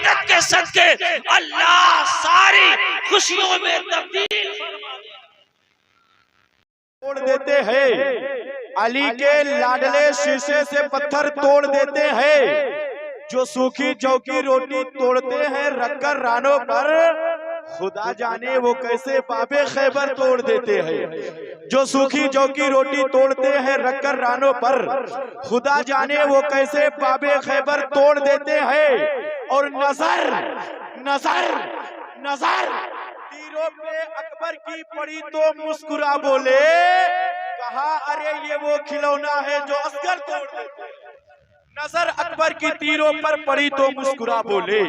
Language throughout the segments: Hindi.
इबादत के सदके अल्लाह सारी खुशियों में तब्दील तोड़ देते हैं। अली के लाडले शीशे से पत्थर तोड़ देते हैं। जो सूखी जौ की रोटी तोड़ते हैं रखकर रानों पर, खुदा जाने वो कैसे बाबे खैबर तोड़ देते हैं। जो सूखी जौ की रोटी तोड़ते हैं रखकर रानों पर, खुदा जाने वो कैसे बाबे खैबर तोड़ देते हैं। और नजर नजर नजर तीरों पे अकबर की पड़ी तो मुस्कुरा बोले, कहा अरे ये वो खिलौना है जो असगर तोड़ देते हैं। नजर अकबर की तीरों पर पड़ी तो मुस्कुरा बोले,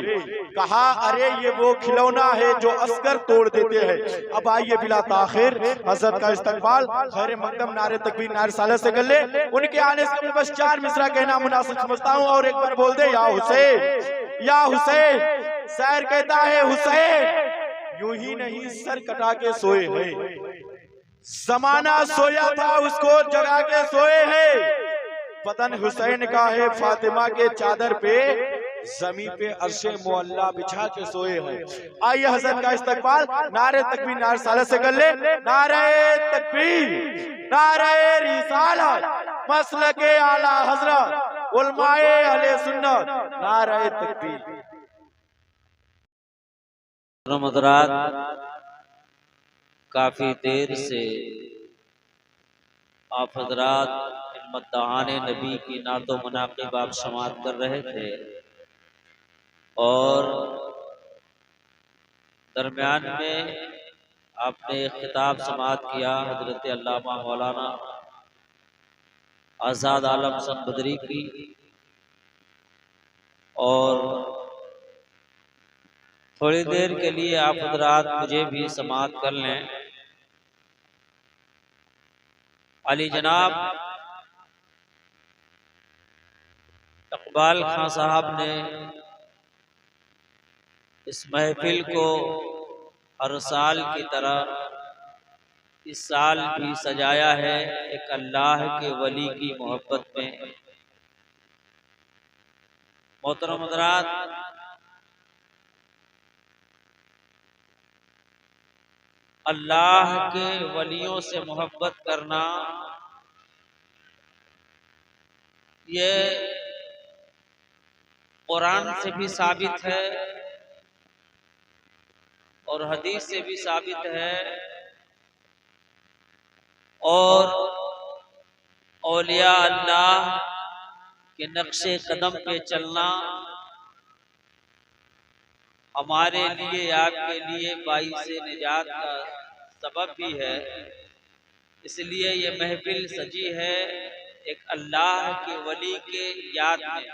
कहा अरे ये वो खिलौना है जो असगर तोड़ देते हैं। अब आइए बिला ताखिर हजरत का इस्तकबाल खैर मकदम नारे तकबीर नारे साले से कर ले। उनके आने से बस 4 मिसरा कहना मुनासिब समझता हूँ और एक बार बोल दे या हुसैन या हुसैन। शायर कहता है हुसैन यूं ही नहीं सर कटा के सोए हैं, जमाना सोया था उसको जगा के सोए हैं। बदन हुसैन का है फातिमा के चादर पे, जमी पे अर्शे मुअल्ला बिछा के सोए हैं। आइए हजरत का इस्तकबाल नारे तकबीर नारे सालत से कर ले। नारे तकबीर नारे रिसालत मसलके आला हजरत उलमाए अहले सुन्नत नारे तकबीर। हज़रात, काफी देर से आप हजरात मद्दाहाने नबी की नातो मनाक़िब आप समात कर रहे थे और दरमियान में आपने एक खिताब समात किया हजरत अल्लामा मौलाना आज़ाद आलम संबदरी की, और थोड़ी देर के लिए आप हजरात मुझे भी समात कर लें। अली जनाब इकबाल खां साहब ने इस महफिल को हर साल की तरह इस साल भी सजाया है एक अल्लाह के वली की मोहब्बत में। मोहतरम हज़रात, अल्लाह के वलियों से मोहब्बत करना ये कुरान से भी साबित है और हदीस से भी साबित है, और औलिया अल्लाह के नक्शे कदम पे चलना हमारे लिए आपके लिए बाइसे निजात का सबब भी है। इसलिए ये महफिल सजी है एक अल्लाह के वली के याद में।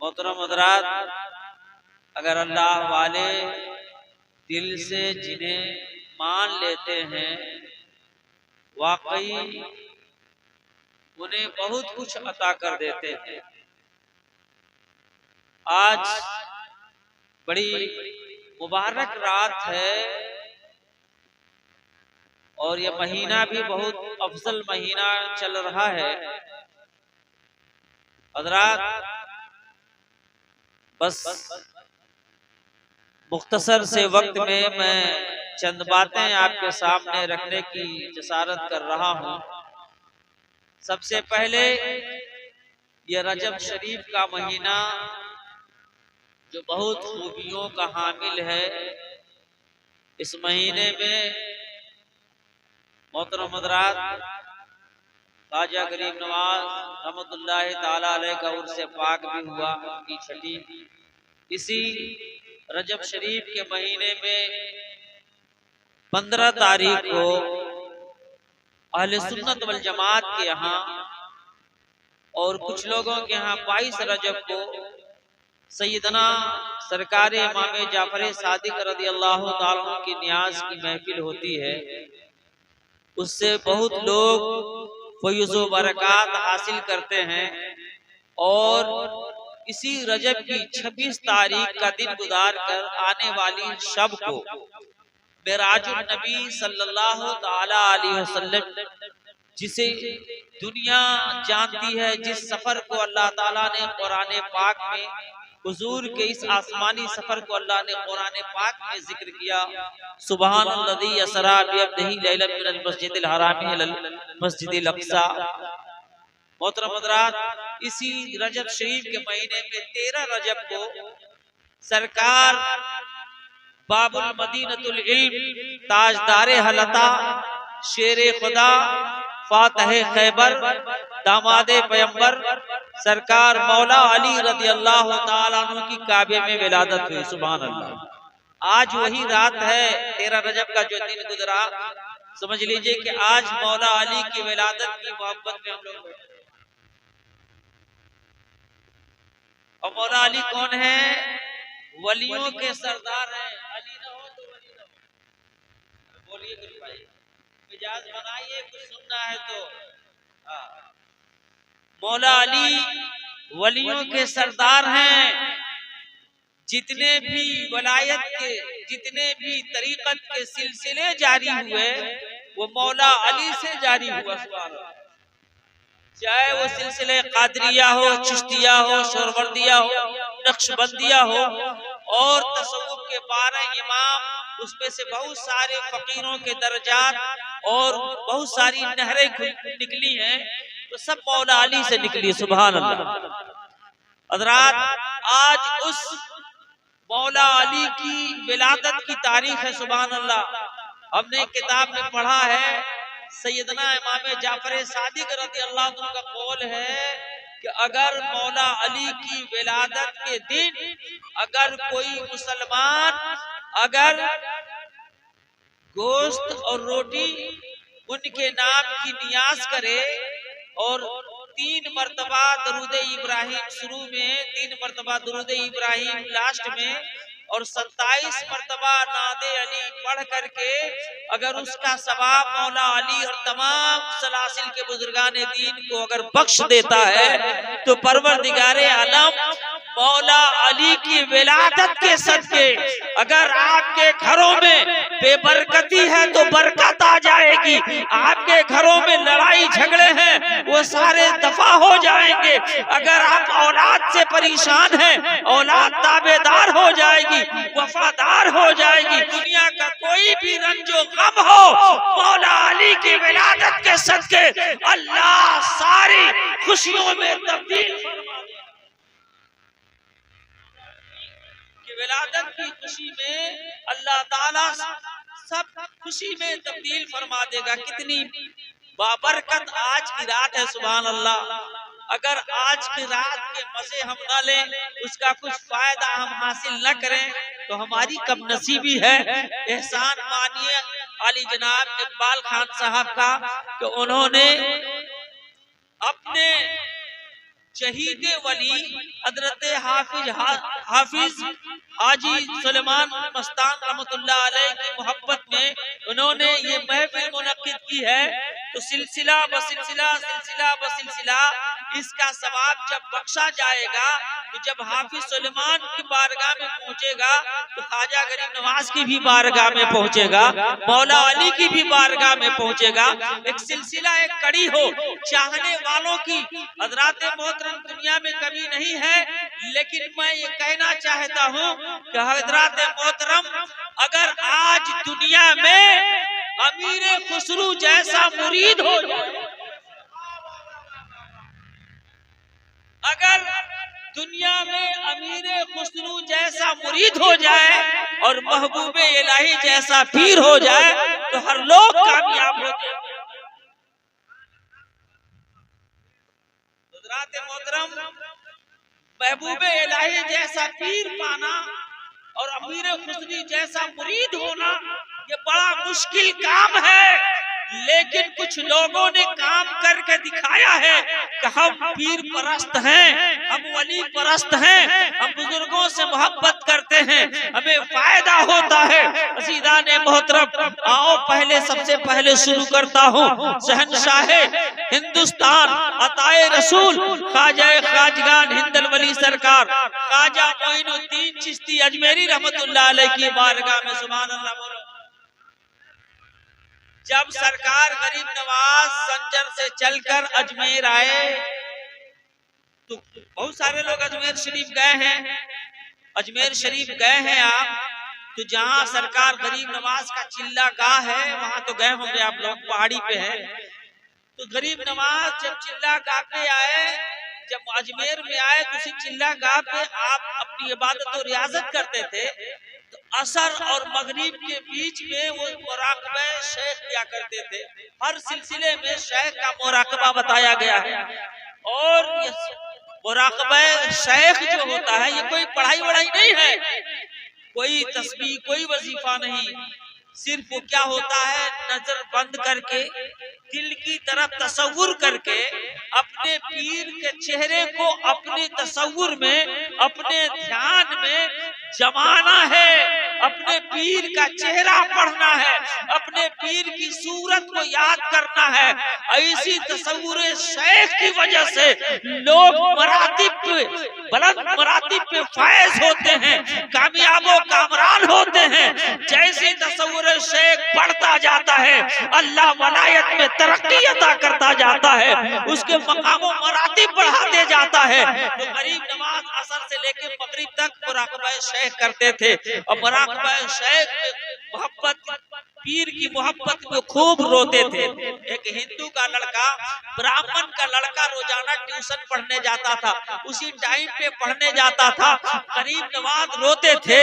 मोहतरम हज़रात, अगर अल्लाह वाले दिल से जिन्हें मान लेते हैं वाकई उन्हें बहुत कुछ अता कर देते हैं। आज बड़ी मुबारक रात है और यह महीना भी बहुत अफजल महीना चल रहा है। हज़रात, बस मुख्तसर से वक्त में मैं चंद बातें आपके सामने रखने की जसारत कर रहा हूँ। सबसे पहले ये रजब शरीफ का महीना जो बहुत खूबियों का हामिल है, इस महीने में मोहतरम हज़रात ख्वाजा गरीब नवाज रहमतुल्लाह ताला अलैह का उर्से पाक भी हुआ, उनकी छठी। इसी रजब शरीफ के महीने में 15 तारीख को अहले सुन्नत वल जमात के यहाँ और कुछ लोगों के यहाँ 22 रजब को सैयदना सरकार इमाम जाफर सादिक रज़ी अल्लाह ताला की नियाज की महफिल होती है। उससे बहुत लोग फैज़ व बरक़ात हासिल करते हैं और इसी रजब की 26 तारीख का दिन गुजार कर आने वाली शब को मेराजुन नबी सल्लल्लाहु ताला अलैहि वसल्लम जिसे दुनिया जानती है, जिस सफर को अल्लाह ताला ने कुरान पाक में, हुजूर के इस आसमानी सफर को अल्लाह ने कुरान पाक में जिक्र किया। सुबहानल्लज़ी असरा बिअब्दिही लैलन मिनल मस्जिदिल हराम इलल मस्जिदिल अक़सा। मोहतरम हज़रात, इसी रजब शरीफ के महीने में 13 रजब को सरकार बाबुल मदीनतुल इल्म, ताजदारे हलता, शेरे खुदा, फातहे खैबर, दामादे पैगंबर सरकार मौला अली रज़ी अल्लाह ताला अन्हु की काबे में विलादत हुई। सुभान अल्लाह। आज वही रात है 13 रजब का जो दिन गुजरा, समझ लीजिए कि आज मौला अली की विलादत की मोहब्बत में हम लोग। और मौला अली कौन है? वलियों के सरदार हैं। अली ना हो तो वली ना हो। बोलिए गुरु भाई, मिजाज बनाइए, कुछ सुनना है तो। मौला अली वलियों के सरदार हैं। जितने भी वलायत के, जितने भी तरीकत के सिलसिले जारी हुए वो मौला अली से जारी हुआ। चाहे वो सिलसिले कादरिया हो, चिश्तिया हो, सोहरवर्दिया हो, नक्शबंदिया हो, और तसव्वुफ के 12 इमाम, उसमें से बहुत सारे फकीरों के दर्जात और बहुत सारी नहरें निकली हैं, तो सब मौला अली से निकली। सुभान अल्लाह। हज़रात, आज उस मौला अली की विलादत की तारीख है। सुभान अल्लाह। हमने किताब में पढ़ा है, सैयदना इमाम जाफर सादिक रज़ी अल्लाह अन्हु का कौल है कि अगर मौला अली की विलादत के दिन अगर कोई मुसलमान अगर गोश्त और रोटी उनके नाम की नियाज करे और 3 मरतबा दरूद इब्राहिम शुरू में, 3 मरतबा दरूद इब्राहिम लास्ट में, और 27 मरतबा नादे अली पढ़ करके अगर उसका सवाब मौला अली और तमाम सलासिल के बुजुर्गाने दीन को अगर बख्श देता है, तो परवरदिगारे आलम मौला अली की विलादत के सदके अगर आपके घरों में बेबरकती है तो बरकत आ जाएगी। आपके घरों में लड़ाई झगड़े हैं वो सारे दफा हो जाएंगे। अगर आप औलाद से परेशान हैं, औलाद ताबेदार हो जाएगी, वफादार हो जाएगी। दुनिया का कोई भी रंजो गम हो, मौला अली की विलादत के सदके अल्लाह सारी खुशियों में तब्दील फरमा दे। विलादत की खुशी में अल्लाह ताला सब खुशी में तब्दील फरमा देगा। कितनी बाबरकत आज की रात है। सुभान अल्लाह। अगर आज की रात के मजे हम न लें, उसका कुछ फायदा हम हासिल न करें, तो हमारी कब नसीबी है। एहसान मानिए अली जनाब इकबाल खान साहब का कि उन्होंने अपने शहीद वली हजरत हाफिज हाजी सुलेमान मस्तान रहमतुल्लाह अलैह की मोहब्बत में उन्होंने ये महफिल मुनक्किद की है। तो सिलसिला ब सिलसिला, सिलसिला ब सिलसिला, इसका सवाब जब बख्शा जाएगा, तो जब हाफिज सुलेमान की बारगाह में पहुंचेगा तो ख्वाजा गरीब नवाज की भी बारगाह में पहुंचेगा, मौला अली की भी बारगाह में पहुंचेगा। एक सिलसिला, एक कड़ी हो चाहने वालों की। हज़रात मोहतरम दुनिया में कभी नहीं है, लेकिन मैं ये कहना चाहता हूँ कि हज़रात मोहतरम, अगर आज दुनिया में अमीर खुसरू जैसा मुरीद हो जाए, अगर दुनिया में अमीर खुसरू जैसा मुरीद हो जाए और महबूबे इलाही जैसा पीर हो जाए, तो हर लोग कामयाब होते हैं। हज़रात मोहतरम, महबूबे इलाही जैसा पीर पाना और अमीर खुसरी जैसा मुरीद होना ये बड़ा मुश्किल काम है। लेकिन कुछ लोगों ने काम करके दिखाया है कि हम पीर परस्त हैं, हम वली परस्त हैं, हम बुजुर्गों से मोहब्बत करते हैं, हमें फायदा होता है। अज़ीज़ान मोहतरम, आओ पहले सबसे पहले शुरू करता हूँ शहंशाह हिंदुस्तान अताए रसूल ख्वाजा ख्वाजगान हिंदल वली सरकार ख्वाजा मोइनुद्दीन चिश्ती अजमेरी रहमतुल्लाह अलैह की बारगाह में। सुभान अल्लाह। जब सरकार गरीब नवाज संजर से चलकर अजमेर आए तो बहुत सारे लोग अजमेर शरीफ गए हैं। अजमेर शरीफ गए हैं आप, तो जहां सरकार गरीब नवाज का चिल्ला गाह है वहां तो गए होंगे आप लोग, पहाड़ी पे है। तो गरीब नवाज जब चिल्ला गाह पे आए, जब अजमेर में आए तो उसी चिल्ला गाह पे आप अपनी इबादत और रियाजत करते थे। तो असर और मगरिब के बीच में वो मुराकबा शेख किया करते थे। हर सिलसिले में शेख का मुराकबा बताया गया है। और मुराकबा शेख जो होता है ये कोई पढ़ाई वढ़ाई नहीं है, कोई तस्बीह कोई वजीफा नहीं, सिर्फ वो क्या होता है नजर बंद करके दिल की तरफ तसव्वुर करके अपने पीर के चेहरे को अपने तसव्वुर में अपने ध्यान में जमाना है, अपने पीर का चेहरा पढ़ना है, अपने पीर की सूरत को याद करना है। ऐसी तसव्वुर शेख की वजह से लोग मरातिब पे बुलंद मरातिब पे फायज होते हैं, कामयाबो कामरान होते हैं। जैसे तसव्वुर शेख बढ़ता जाता है अल्लाह वलायत में तरक्की अता करता जाता है, उसके मकामो मरातिब बढ़ाते जाता है। तो गरीब नवाज असर से लेकर मगरिब तक मुराकबा शेख करते थे और मुराकबा शेख मोहब्बत पीर की मोहब्बत में खूब रोते थे। एक हिंदू का लड़का ब्राह्मण का लड़का रोजाना ट्यूशन पढ़ने जाता था, उसी टाइम पे पढ़ने जाता था। गरीब नवाज रोते थे।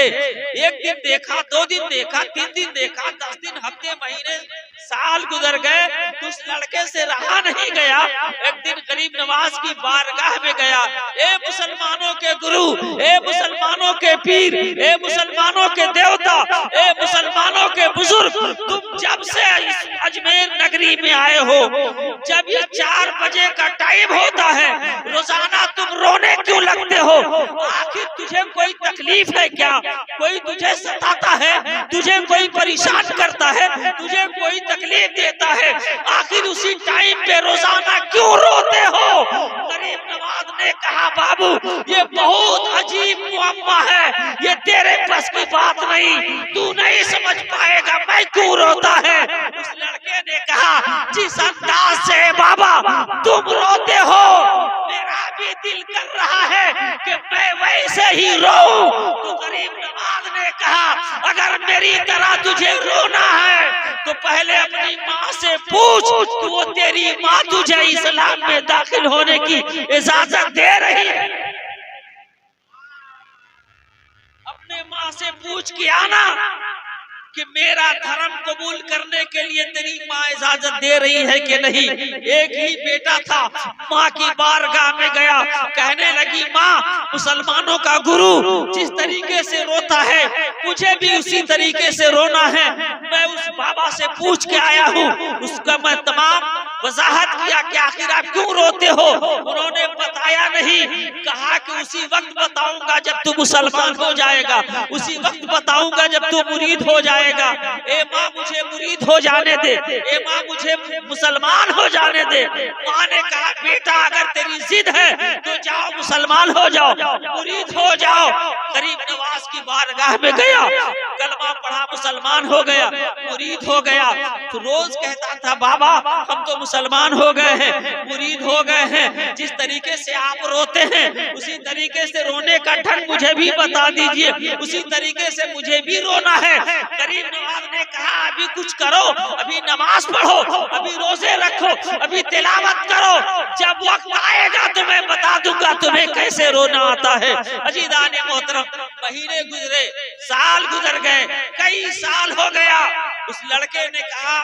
एक दिन देखा, 2 दिन देखा, 3 दिन देखा, 10 दिन, हफ्ते, महीने, साल गुजर गए तो उस लड़के से रहा नहीं गया। एक दिन गरीब नवाज की बारगाह में गया, ए मुसलमानों के गुरु, ए मुसलमानों के पीर, ए मुसलमानों के देवता, ए मुसलमानों के बुजुर्ग, तुम जब से इस अजमेर नगरी में आए हो, जब ये 4 बजे का टाइम होता है, रोजाना तुम रोने क्यों लगते हो? आखिर तुझे कोई तकलीफ है क्या? कोई तुझे सताता है? तुझे कोई परेशान करता है? तुझे कोई तकलीफ देता है? आखिर उसी टाइम पे रोजाना क्यों रोते हो? गरीब नवाज ने कहा, बाबू ये बहुत अजीब मुअम्मा है, ये तेरे बस की बात नहीं, तू नहीं समझ पाएगा मैं क्यों रोता है। उस लड़के ने कहा, जिस अंदाज से बाबा तुम रोते हो मेरा भी दिल कर रहा है कि मैं वैसे ही रोऊं। तो गरीब नवाज ने कहा, अगर मेरी तरह तुझे रोना है तो पहले अपनी माँ से पूछ कि वो तेरी माँ तुझे इस्लाम में दाखिल होने की इजाजत दे रही है। अपने माँ से पूछ के आना कि मेरा धर्म कबूल करने के लिए तेरी माँ इजाजत दे रही है कि नहीं। एक ही बेटा था, माँ की बारगाह में गया, कहने लगी, माँ मुसलमानों का गुरु जिस तरीके से रोता है मुझे भी उसी तरीके से रोना है। मैं उस बाबा से पूछ के आया हूँ, उसका मैं तमाम वजाहत किया कि आखिर आप क्यों रोते हो। उन्होंने बताया नहीं, कहा कि उसी वक्त बताऊंगा जब तू मुसलमान हो जाएगा, उसी वक्त बताऊंगा जब तू मुरीद हो जाएगा। ए माँ मुझे मुरीद हो जाने दे, ए माँ मुझे मुसलमान हो जाने दे। माँ ने कहा, बेटा अगर तेरी जिद है तो जाओ मुसलमान हो जाओ, मुरीद हो जाओ। गरीब नवाज की बारगाह में गया, कलमा पढ़ा, मुसलमान हो गया, मुरीद हो गया। तो रोज कहता था, बाबा हम तो मुसलमान हो गए हैं, मुरीद हो गए हैं, जिस तरीके से आप रोते हैं उसी तरीके से रोने का ढंग मुझे भी बता दीजिए, उसी तरीके से मुझे भी रोना है। गरीब नवाज ने कहा, अभी कुछ करो, अभी नमाज पढ़ो, अभी रोजे रखो, अभी तिलावत करो, जब वक्त आएगा तो मैं बता दूंगा तुम्हें कैसे रोना आता है। अजीज़ाने मोहतरम, महीने गुजरे, साल गुजर गए, कई साल हो गया। उस लड़के ने कहा,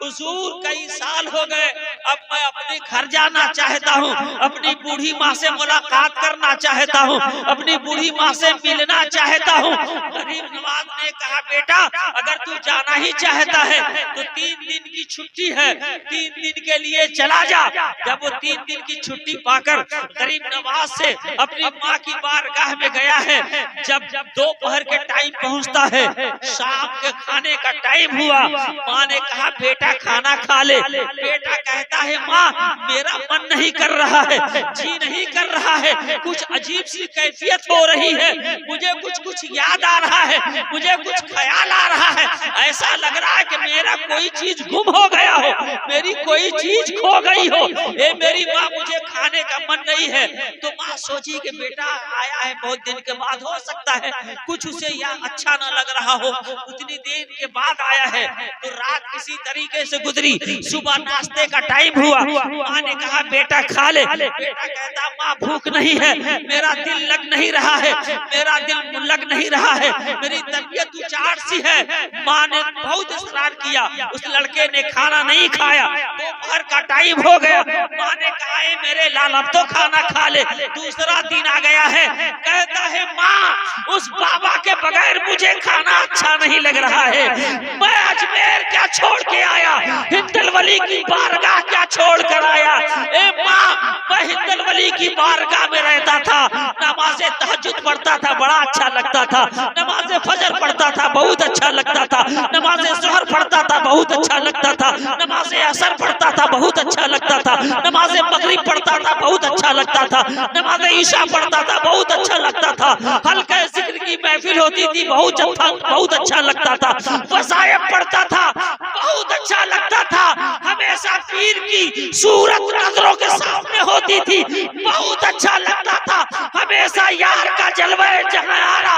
हुजूर कई साल हो गए, अब मैं अपने घर जाना चाहता हूँ, अपनी बूढ़ी माँ से मुलाकात करना चाहता हूँ, अपनी बूढ़ी माँ से मिलना चाहता हूँ। गरीब नवाज ने कहा, बेटा अगर तू जाना ही चाहता है तो 3 दिन की छुट्टी है, 3 दिन के लिए चला जा। जब वो 3 दिन की छुट्टी पाकर गरीब नवाज से अपनी माँ की बारगाह में गया है, जब दोपहर के टाइम पहुँचता है, शाम के खाने का टाइम हुआ, माँ ने कहा, बेटा बेटा खाना खा ले। बेटा कहता है माँ मेरा मन नहीं कर रहा है, जी नहीं कर रहा है, कुछ अजीब सी कैफियत हो रही है, मुझे कुछ याद आ रहा है, मुझे कुछ ख्याल आ रहा है, ऐसा लग रहा है कि मेरा कोई चीज गुम हो गया हो, मेरी कोई चीज खो गई हो। ए मेरी माँ मुझे खाने का मन नहीं है। तो माँ सोची कि बेटा आया है बहुत दिन के बाद, हो सकता है कुछ उसे यहाँ अच्छा ना लग रहा हो, उतनी देर के बाद आया है। तो रात किसी तरीके से गुजरी, सुबह नाश्ते का टाइम हुआ, माँ ने कहा बेटा खा ले। बेटा कहता माँ भूख नहीं है, मेरा दिल लग नहीं रहा है, मेरा दिल लग नहीं रहा है, मेरी तबीयत उचाट सी है। माँ ने बहुत इसरार किया, उस लड़के ने खाना नहीं खाया। दोपहर का टाइम हो गया, माँ ने कहा मेरे लाल अब तो खाना खा ले। दूसरा दिन आ गया है, कहता है माँ उस बाबा के बगैर मुझे खाना अच्छा नहीं लग रहा है, मैं अजमेर क्या छोड़ के आया, हिंदल वली की बारगाह क्या छोड़ कर आया। ए माँ मैं हिंदल वली की बारगाह में रहता था, नमाज़े तहज्जुद पढ़ता था, बड़ा अच्छा लगता था, नमाज़े फजर पढ़ता था, बहुत अच्छा लगता था, नमाज़े ज़ोहर पढ़ता था, बहुत अच्छा लगता था, नमाज़े असर पढ़ता था, बहुत अच्छा लगता था, नमाज़े मगरिब पढ़ता था, बहुत अच्छा लगता था, नमाज़े ईशा पढ़ता था, बहुत अच्छा लगता था, हल्के जिक्र की महफिल होती थी, बहुत अच्छा लगता था, वसायब पढ़ता था, बहुत अच्छा लगता था, हमेशा पीर की सूरत नजरों के सामने होती थी, बहुत अच्छा लगता था, हमेशा यार का जलवा जहारा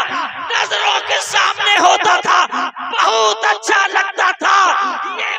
नजरों के सामने होता था, बहुत अच्छा लगता था। ये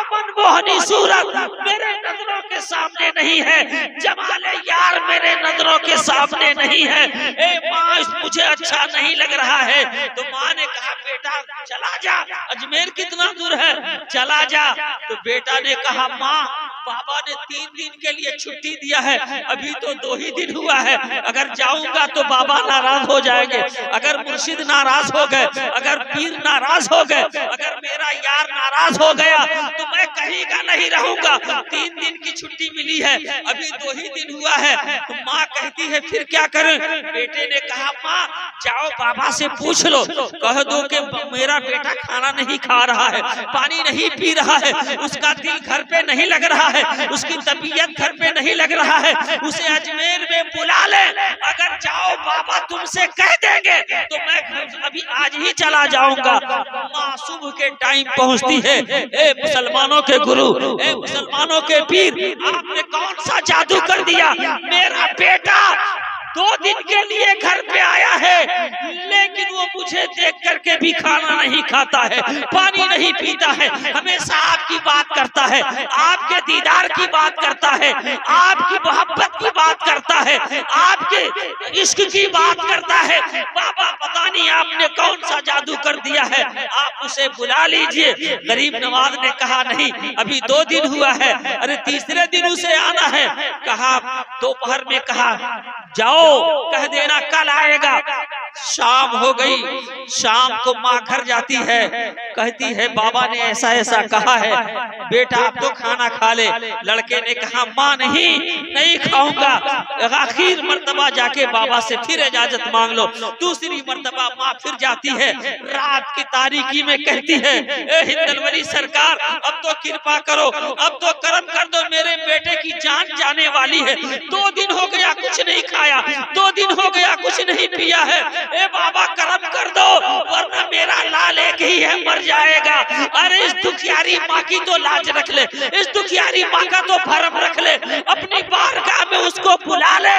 मनमोहनी सूरत मेरे नजरों के सामने नहीं है, जमाले यार मेरे नजरों के सामने नहीं है। ए माँ मुझे अच्छा नहीं लग रहा है। तो माँ ने कहा बेटा चला जा, अजमेर कितना दूर है, चला जा। तो बेटा ने कहा माँ बाबा ने 3 दिन के लिए छुट्टी दिया है, अभी तो 2 ही दिन हुआ है, अगर जाऊंगा तो बाबा नाराज हो जाएंगे, अगर मुर्शिद नाराज हो गए, अगर पीर नाराज हो गए, अगर मेरा यार नाराज हो गया तो मैं कहीं का नहीं रहूंगा। 3 दिन की छुट्टी मिली है, अभी 2 ही दिन हुआ है। तो माँ कहती है फिर क्या करें। बेटे ने कहा माँ जाओ बाबा से पूछ लो, कह दो कि मेरा बेटा खाना नहीं खा रहा है, पानी नहीं पी रहा है, उसका दिल घर पे नहीं लग रहा है, उसकी तबीयत घर पे नहीं लग रहा है, उसे अजमेर में बुला ले। अगर जाओ बाबा तुमसे कह देंगे तो मैं अभी आज ही चला जाऊंगा। माँ सुबह के टाइम पहुंचती है। ए मुसलमानों के गुरु, ए मुसलमानों के पीर, आपने कौन सा जादू कर दिया। मेरा बेटा 2 दिन के लिए घर पे आया है, लेकिन वो मुझे देख करके भी खाना नहीं खाता है, पानी नहीं पीता है, हमेशा आपकी बात करता है, आपके दीदार की बात करता है, आपकी मोहब्बत की बात करता है, आपके इश्क की बात करता है। बाबा पता नहीं आपने कौन सा जादू कर दिया है, आप उसे बुला लीजिए। गरीब नवाज ने कहा नहीं अभी 2 दिन हुआ है, अरे तीसरे दिन उसे आना है। कहा दोपहर में कहा जाओ कह देना कल आएगा। शाम हो गई, शाम को माँ घर जाती है, कहती है बाबा ने ऐसा ऐसा कहा है, बेटा अब तो खाना खा ले। लड़के ने कहा माँ नहीं खाऊंगा। आखिर मर्तबा जाके बाबा से फिर इजाजत मांग लो। दूसरी मर्तबा माँ फिर जाती है, रात की तारीकी में कहती है ए हिंदल वली सरकार अब तो कृपा करो, अब तो करम कर दो, मेरे बेटे की जान जाने वाली है। 2 दिन हो गया कुछ नहीं खाया, 2 दिन हो गया कुछ नहीं पिया है, ए बाबा करम कर दो वरना मेरा लाल एक ही है मर जाएगा। अरे इस दुखियारी माँ की तो लाज रख ले, इस दुखियारी माँ का तो भरम रख ले, अपनी बारगाह में उसको बुला ले।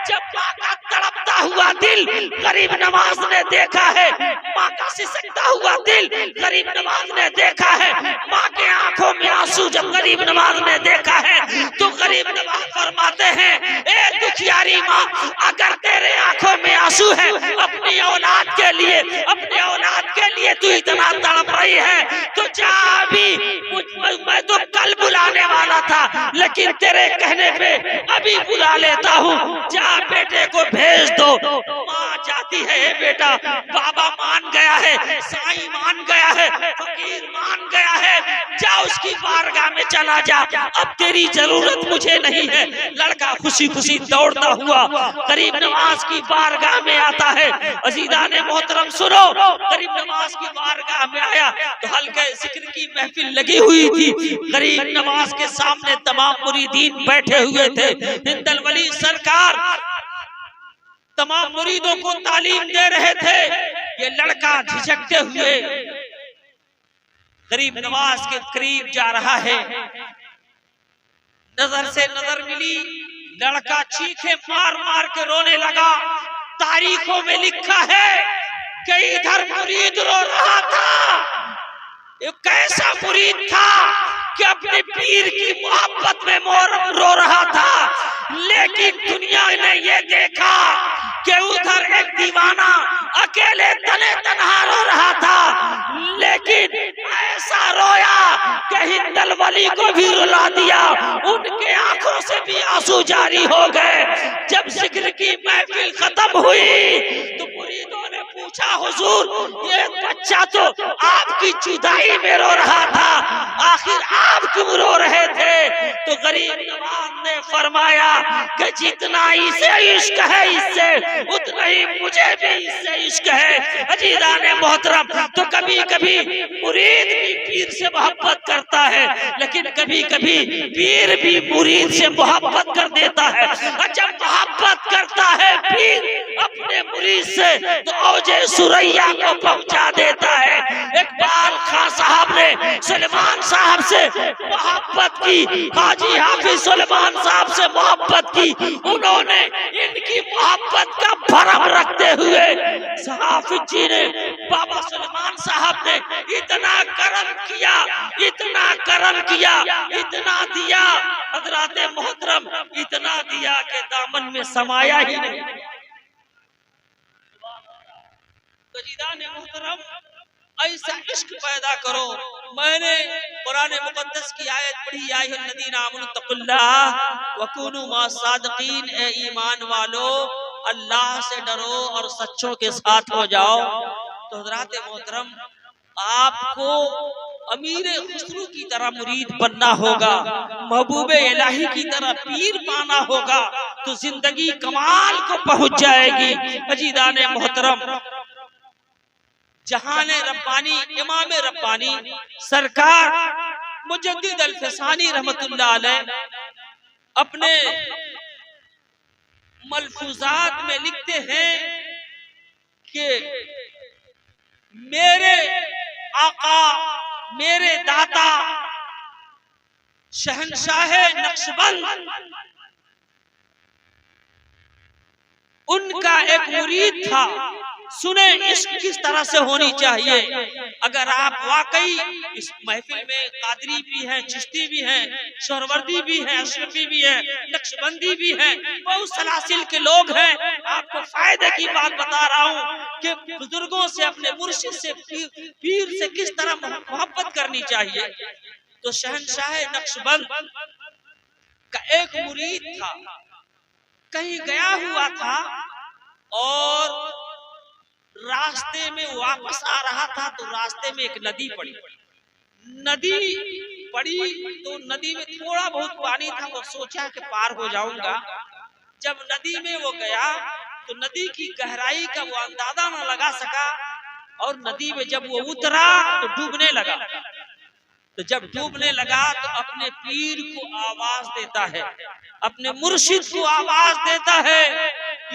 जब माँ का तड़पता हुआ दिल गरीब नवाज ने देखा है, माँ का सिसकता हुआ दिल गरीब नवाज ने देखा है, माँ के आंखों में आंसू जब गरीब नवाज ने देखा है तो गरीब नवाज फरमाते हैं ए दुखियारी माँ अगर तेरे आंखों में आंसू है अपनी औलाद के लिए, अपनी औलाद के लिए तू इतना तड़प रही है तो जा अभी। मैं तो कल बुलाने वाला था लेकिन तेरे कहने पे अभी बुला लेता हूँ, जा बेटे को भेज दो। माँ जाती है, बेटा बाबा मान गया है, साईं मान गया है, फकीर मान गया है, जा उसकी बारगाह में चला जा, अब तेरी जरूरत मुझे नहीं है। लड़का खुशी खुशी दौड़ता हुआ गरीब नवाज की बारगाह में आता है। अजीज़ान मोहतरम सुनो, गरीब नवाज की बारगाह में आया तो हल्के जिक्र की महफिल लगी हुई थी। गरीब नवाज के सामने तमाम मुरीदीन बैठे हुए थे। हिंदल वली सरकार तमाम मुरीदों को तालीम दे रहे थे। ये लड़का झिझकते हुए गरीब नवाज के करीब जा रहा है। नजर से नजर मिली, लड़का चीखे मार मार के रोने लगा। तारीखों में लिखा है कि इधर मुरीद रो रहा था। ये कैसा मुरीद था कि अपने पीर की मोहब्बत में रो रहा था, लेकिन दुनिया ने ये देखा कि उधर एक दीवाना अकेले तने तन्हा रो रहा था, लेकिन ऐसा रोया कि हिंदल वली को भी रुला दिया। उनके आंखों से भी आंसू जारी हो गए। जब जिक्र की महफिल खत्म हुई तो मुरीदों ने पूछा, हुजूर ये बच्चा तो आपकी जुदाई में रो रहा था, आखिर आप क्यों रो रहे थे? तो गरीब नवाज ने फरमाया कि जितना इसे इश्क है इससे, उतना ही मुझे भी इससे इश्क है। अजीज़ान मोहतरम, तो कभी कभी मुरीद भी पीर से मोहब्बत करता है, लेकिन कभी कभी पीर भी मुरीद से मोहब्बत कर देता है। जब मोहब्बत करता है पीर अपने मुरीद से तो औजे सुरैया को पहुंचा देता है। इकबाल खान साहब ने सुलेमान साहब से मोहब्बत की, हाजी हाफिज सुलेमान साहब से मोहब्बत की। उन्होंने इनकी मोहब्बत का भरम रखते हुए हाफिज जी ने, बाबा सुलेमान साहब ने इतना करम किया, इतना करम किया, इतना दिया हजरात मोहतरम, इतना दिया कि दामन में समाया ही नहीं। मोहतरम, ऐसा इश्क पैदा करो। मैंने कुरान मुकद्दस की आयत पढ़ी, या अय्युहल्लज़ीना आमनू तक़ुल्लाह वकुनू मास्सादिक़ीन, ए ईमान वालो अल्लाह से डरो और सच्चों के साथ हो जाओ। तो हज़रात मोहतरम, आपको अमीर खुसरू की तरह मुरीद बनना होगा, महबूबे इलाही की तरह पीर पाना होगा, तो जिंदगी कमाल को पहुंच जाएगी। अजीज़ान मोहतरम, जहाने रब्बानी, इमाम रब्बानी सरकार मुजद्दिद अल-फ़सानी रहमतुल्लाह अलैह अपने मलफूजात में लिखते हैं कि मेरे आका, मेरे दाता शहंशाह नक्शबंद, उनका एक मुरीद था। सुने इश्क किस तरह से होनी चाहिए। अगर आप वाकई इस महफिल में कादरी भी हैं, चिश्ती भी हैं, शोहरवर्दी भी हैं, अशरफी भी हैं, नक्शबंदी भी हैं, बहुत सलासिल के लोग हैं। आपको फायदे की बात बता रहा हूँ कि बुजुर्गों से, अपने मुर्शिद से, पीर से किस तरह मोहब्बत करनी चाहिए। तो शहंशाह नक्शबंद का एक मुरीद था, कहीं गया हुआ था और रास्ते में वापस आ रहा था तो रास्ते में एक नदी पड़ी। नदी पड़ी तो नदी में थोड़ा बहुत पानी था, वो सोचा कि पार हो जाऊंगा। जब नदी में वो गया तो नदी की गहराई का वो अंदाजा न लगा सका, और नदी में जब वो उतरा तो डूबने लगा। तो जब डूबने लगा तो अपने पीर को आवाज देता है, अपने मुर्शिद को आवाज देता है,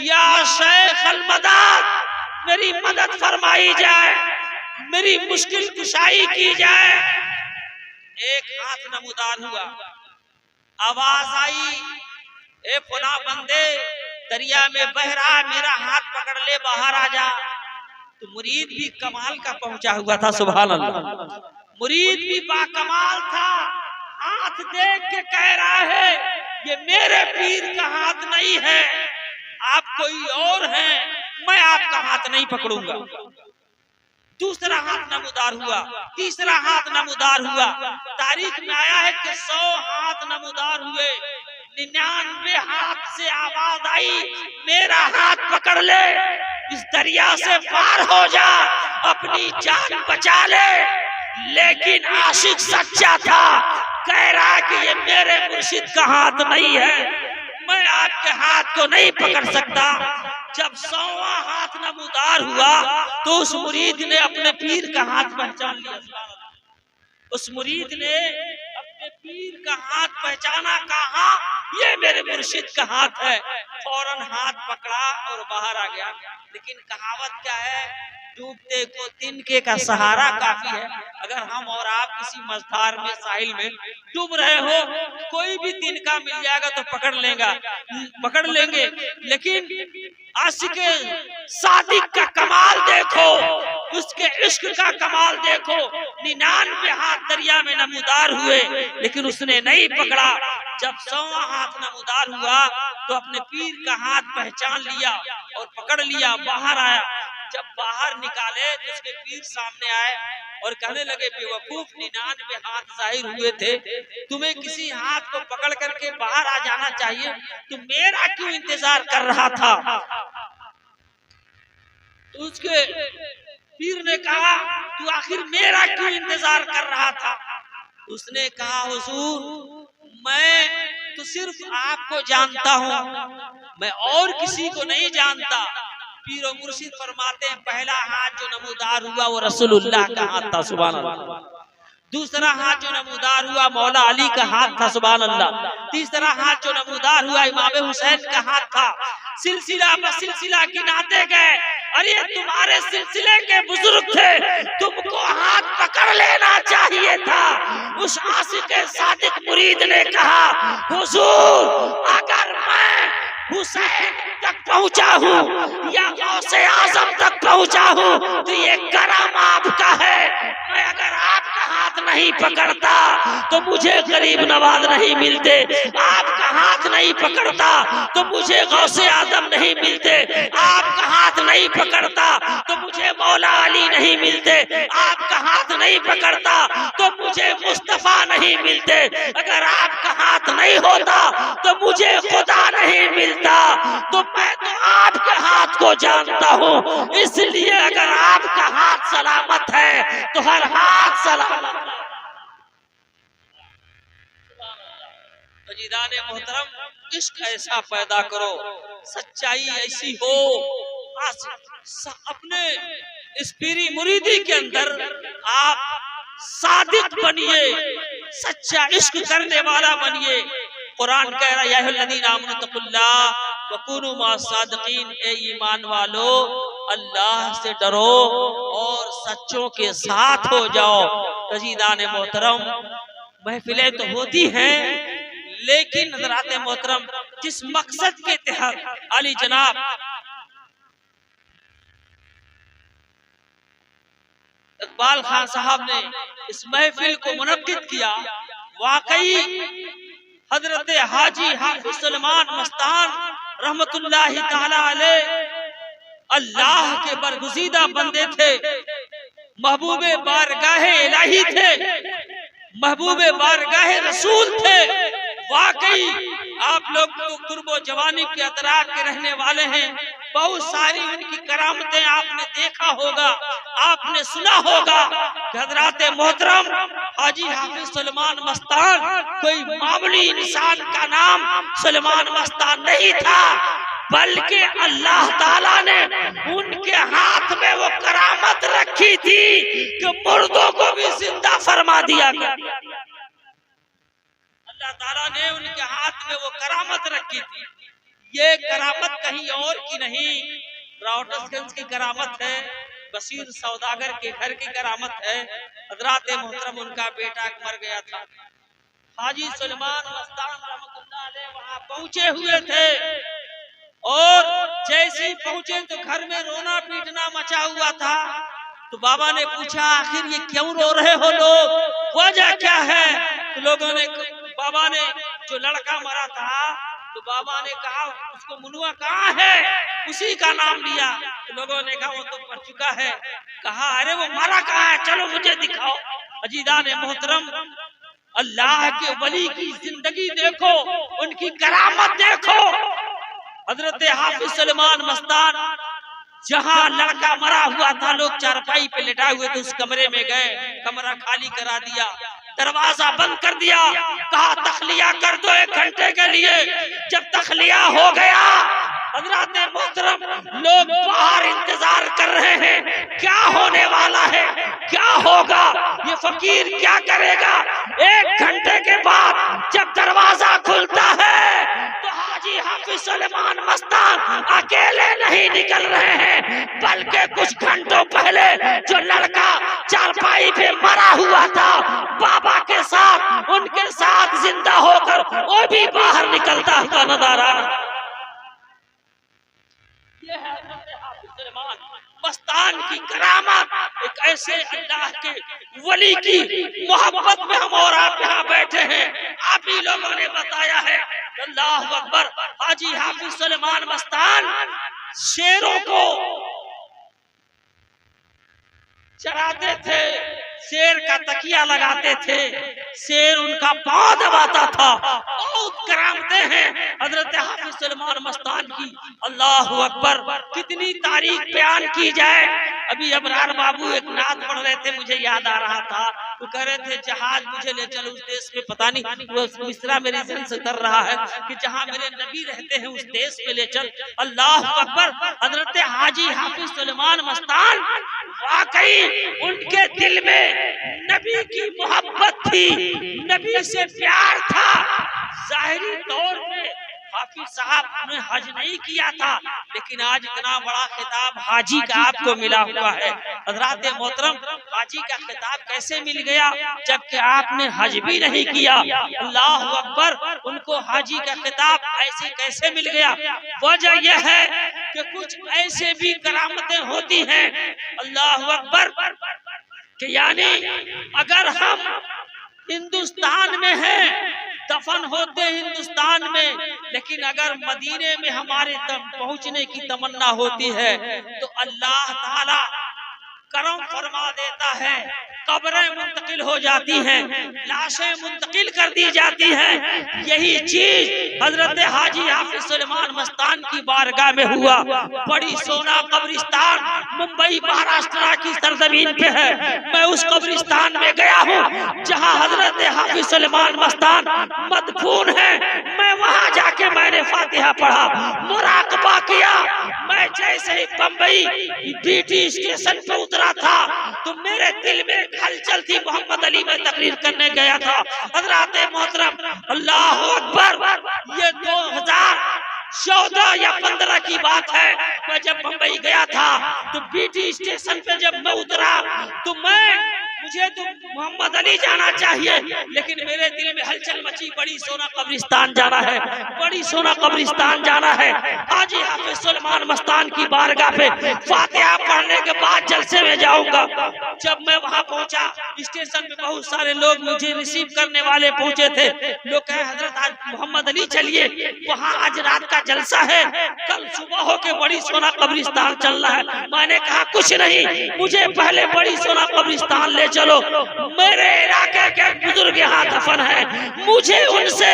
या शेख अल मदद, मेरी मदद फरमाई जाए, मेरी मुश्किल कुशाई की जाए। एक हाथ नमूदार हुआ, आवाज आई, ए फला बंदे, दरिया में बह रहा, मेरा हाथ पकड़ ले, बाहर आ जा। तो मुरीद भी कमाल का पहुंचा हुआ था, सुभान अल्लाह। मुरीद भी बाकमाल था, हाथ देख के कह रहा है ये मेरे पीर का हाथ नहीं है, आप कोई और हैं, मैं आपका हाथ नहीं पकड़ूंगा। दूसरा हाथ नमूदार हुआ, तीसरा हाथ नमूदार हुआ। तारीख में आया है कि 100 हाथ नमूदार हुए, 99 हाथ से आवाज आई, मेरा हाथ पकड़ ले, इस दरिया से पार हो जा, अपनी जान बचा ले। लेकिन आशिक सच्चा था, कह रहा कि ये मेरे मुर्शिद का हाथ नहीं है, मैं आपके हाथ को नहीं पकड़ सकता। जब 100वां हाथ नमूदार हुआ तो उस मुरीद ने अपने पीर का हाथ पहचान लिया। उस मुरीद ने अपने पीर का हाथ पहचाना, कहा ये मेरे मुर्शिद का हाथ है, फौरन हाथ पकड़ा और बाहर आ गया। लेकिन कहावत क्या है, डूबते को तिनके का सहारा काफी है। अगर हम और आप किसी मझधार में, साहिल में डूब रहे हो, कोई भी तिनका मिल जाएगा तो पकड़ लेंगे। लेकिन आशिके सादिक का कमाल देखो, उसके इश्क का कमाल देखो। 99 हाथ दरिया में नमूदार हुए लेकिन उसने नहीं पकड़ा। जब 100वां हाथ नमूदार हुआ तो अपने पीर का हाथ पहचान लिया और पकड़ लिया, बाहर आया। जब बाहर निकाले तो उसके पीर सामने आए और कहने लगे, बेवकूफ, 99 हाथ जाहिर हुए थे, तुम्हें किसी हाथ को पकड़ करके बाहर आ जाना चाहिए, तो मेरा क्यों इंतजार कर रहा था? तो उसके पीर ने कहा, तू आखिर मेरा क्यों इंतजार कर रहा था? उसने कहा, हुजूर, मैं तो सिर्फ आपको जानता हूँ, मैं और किसी को नहीं जानता। पीर और मुर्शिद फरमाते हैं, पहला हाथ जो नमूदार हुआ वो रसूलुल्लाह का हाथ था, सुभान अल्लाह। दूसरा हाथ जो नमूदार हुआ मौला अली का हाथ था, सुभान अल्लाह। तीसरा हाथ जो नमूदार हुआ इमाम हुसैन का हाथ था। सिलसिला पर सिलसिला गिनाते गए। अरे तुम्हारे सिलसिले के बुजुर्ग थे, तुमको हाथ पकड़ लेना चाहिए था। उस आशिक़े सादिक मुरीद ने कहा, हुजूर, अगर मैं हुसैन तक पहुंचा हूँ या गौसे आजम तक पहुंचा हूँ तो ये करम आपका है। मैं अगर आपका हाथ नहीं पकड़ता तो मुझे गरीब नवाज नहीं मिलते, आपका हाथ नहीं पकड़ता तो मुझे गौसे आजम नहीं मिलते, आपका हाथ नहीं पकड़ता तो मुझे मौला अली नहीं मिलते, आपका हाथ नहीं पकड़ता तो मुझे मुस्तफा नहीं मिलते। अगर आपका हाथ नहीं होता तो मुझे खुदा नहीं मिलता। तो मैं तो आपके हाथ को जानता हूँ, इसलिए अगर आपका हाथ सलामत है तो हर हाथ सलामत है। वजीदाने मोहतरम, इश्क ऐसा पैदा करो, सच्चाई ऐसी हो, अपने इस पीरी मुरीदी के अंदर आप सादिक बनिए, सच्चा इश्क करने वाला बनिए। कुरान कह रहा है, या अय्युहल्लज़ीना आमनू तक़ुल्लाह व कूनू मअस सादिक़ीन, ए ईमान वालो, अल्लाह से डरो और सच्चों के साथ हो जाओ। अज़ीज़ाने मोहतरम, महफिलें तो होती हैं, लेकिन हज़रात मोहतरम, जिस मकसद के तहत अली जनाब इकबाल खान साहब ने इस महफिल को मुनक्किद किया, वाकई हजरत हाजी हाफिज सलमान मस्तान रहमतुल्लाहि ताला अलैह अल्लाह के बरगुज़ीदा बंदे थे, महबूबे बारगाहे इलाही थे, महबूबे बारगाहे रसूल थे। वाकई आप लोग तो कुर्बो जवानी के अतराफ के रहने वाले हैं, बहुत सारी उनकी करामतें आपने देखा होगा, आपने सुना होगा कि हज़रात मोहतरम हाजी हाफिज सलमान मस्तान कोई मामूली इंसान का नाम सलमान मस्तान नहीं था, बल्कि अल्लाह ताला ने उनके हाथ में वो करामत रखी थी कि मुर्दों को भी जिंदा फरमा दिया गया। अल्लाह ताला ने उनके हाथ में वो करामत रखी थी। ये करामत कहीं और की नहीं, रावटसगंज की करामत है, बशीर सौदागर के घर की करामत है। हज़रात मोहतरम, उनका बेटा मर गया था, हाजी सलमान मस्तान रहमतुल्लाह अलैह वहां पहुंचे हुए थे और जैसे ही पहुंचे तो घर में रोना पीटना मचा हुआ था। तो बाबा ने पूछा, आखिर ये क्यों रो रहे हो लोग, वजह क्या है? तो लोगों ने, बाबा ने जो लड़का मरा था तो बाबा ने कहा, उसको मुनुआ कहाँ है, उसी का नाम लिया। तो लोगों ने कहा वो तो मर चुका है। कहा अरे वो मरा कहाँ है, चलो मुझे दिखाओ। अजीज़ाने मोहतरम, अल्लाह के वली की जिंदगी देखो, उनकी करामत देखो। हजरत हाफिज सलमान मस्तान जहाँ लड़का मरा हुआ था, लोग चारपाई पे लेटा हुए थे, उस कमरे में गए, कमरा खाली करा दिया, दरवाजा बंद कर दिया, कहा तखलिया कर दो 1 घंटे के लिए। जब तखलिया हो गया, हजरत मोहतरम लोग बाहर इंतजार कर रहे हैं, क्या होने वाला है, क्या होगा, ये फकीर क्या करेगा। 1 घंटे के बाद जब दरवाजा खुलता है तो हाजी हाफिज सुलेमान मस्तान अकेले नहीं निकल रहे हैं, बल्कि कुछ घंटों पहले जो लड़का चारपाई पे मरा हुआ था बाबा के साथ, उनके साथ जिंदा होकर वो भी बाहर निकलता हुआ नजर आ रहा। ये है हाफिज सुलेमान मस्तान की करामत। एक ऐसे अल्लाह के वली की मोहब्बत में हम और आप यहाँ बैठे हैं, आप ही लोगों ने बताया है। अल्लाह अकबर। हाजी हाफिज सुलेमान मस्तान शेरों को चराते थे, शेर का तकिया लगाते थे, शेर उनका पांव दबाता था। बहुत करामतें हैं हजरत हाफिज सुलेमान मस्तान की। अल्लाह अकबर। कितनी तारीख बयान की जाए। अभी अबरार बाबू एक नात पढ़ रहे थे, मुझे याद आ रहा था, वो कह रहे थे जहाज मुझे ले चलो उस देश में, पता नहीं वो मिसरा मेरी जहन से उतर रहा है कि जहाँ मेरे नबी रहते हैं उस देश में ले चल। अल्लाह अकबर। हजरत हाजी हाफिज सुलेमान मस्तान वाकई उनके दिल में नबी की मोहब्बत थी, नबी से प्यार था। जाहिरी तौर पे हाफिज साहब ने हज नहीं किया था, लेकिन आज इतना बड़ा खिताब हाजी का आपको मिला हुआ है। हजरात मोहतरम, हाजी का खिताब कैसे मिल गया जबकि आपने हज भी नहीं किया। अल्लाह अकबर। उनको हाजी का खिताब ऐसे कैसे मिल गया? वजह यह है कि कुछ ऐसे भी करामतें होती हैं, अल्लाह अकबर, कि यानी अगर हम हिंदुस्तान में हैं, दफन होते हिंदुस्तान में, लेकिन अगर मदीने में हमारे पहुंचने की तमन्ना होती है तो अल्लाह ताला करम फरमा देता है, कब्रें मुंतकिल हो जाती हैं, लाशें मुंतकिल कर दी जाती हैं। यही चीज हजरत हाजी हाफिज सुलेमान मस्तान की बारगाह में हुआ। बड़ी सोना कब्रिस्तान मुंबई महाराष्ट्र की सरजमीन पे है। मैं उस कब्रिस्तान में गया हूँ जहाँ हजरत हाफिज सुलेमान मस्तान मदफून है। मैं वहाँ जाके मैंने फातिहा पढ़ा, मुराकबा किया। मैं जैसे ही बम्बई बीटी स्टेशन पे उतरा था तो मेरे दिल में हलचल थी। मोहम्मद अली में तकरीर करने गया था। हजरात मोहतरम, अल्लाह अकबर। ये 2014 या 15 की बात है। मैं जब मुंबई गया था तो बीटी स्टेशन पे जब मैं उतरा तो मुझे तो मोहम्मद अली जाना चाहिए, लेकिन मेरे दिल में हलचल मची, बड़ी सोना कब्रिस्तान जाना है, बड़ी सोना कब्रिस्तान जाना है। हाजी हाफिज सुलेमान मस्तान की बारगाह पे फातिहा पढ़ने के बाद जलसे में जाऊंगा। जब मैं वहां पहुंचा, स्टेशन में बहुत सारे लोग मुझे रिसीव करने वाले पहुंचे थे। लोग कहे हजरत आज मोहम्मद अली चलिए, वहाँ आज रात का जलसा है, कल सुबह होके बड़ी सोना कब्रिस्तान चल रहा है। मैंने कहा कुछ नहीं, मुझे पहले बड़ी सोना कब्रिस्तान ले चलो। मेरे इलाके के बुजुर्ग यहाँ दफन है, मुझे उनसे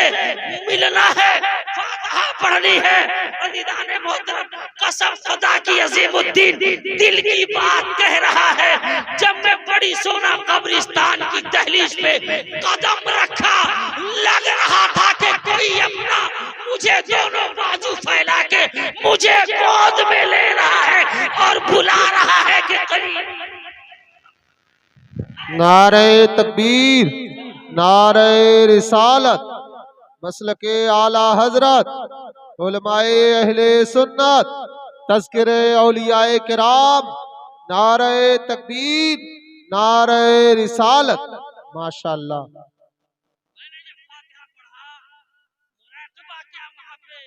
मिलना है, फातिहा पढ़नी है। अज़ीज़ान मोहतरम, कसम खुदा की अज़ीमुद्दीन दिल की बात कह रहा है। जब मैं बड़ी सोना कब्रिस्तान की दहलीज पे कदम रखा, लग रहा था कि कोई अपना मुझे दोनों बाजू फैला के मुझे गोद में ले रहा है और बुला रहा है कि करीब। नारे तकबीर, नारे रिसालत, मसलके आला हजरत, उलमाए अहले सुन्नत, तज़किरे औलियाए किराम, नारे तकबीर, नारे रिसालत। माशाअल्लाह। मैंने जब फातिहा पढ़ा, मुराकबा क्या वहाँ पे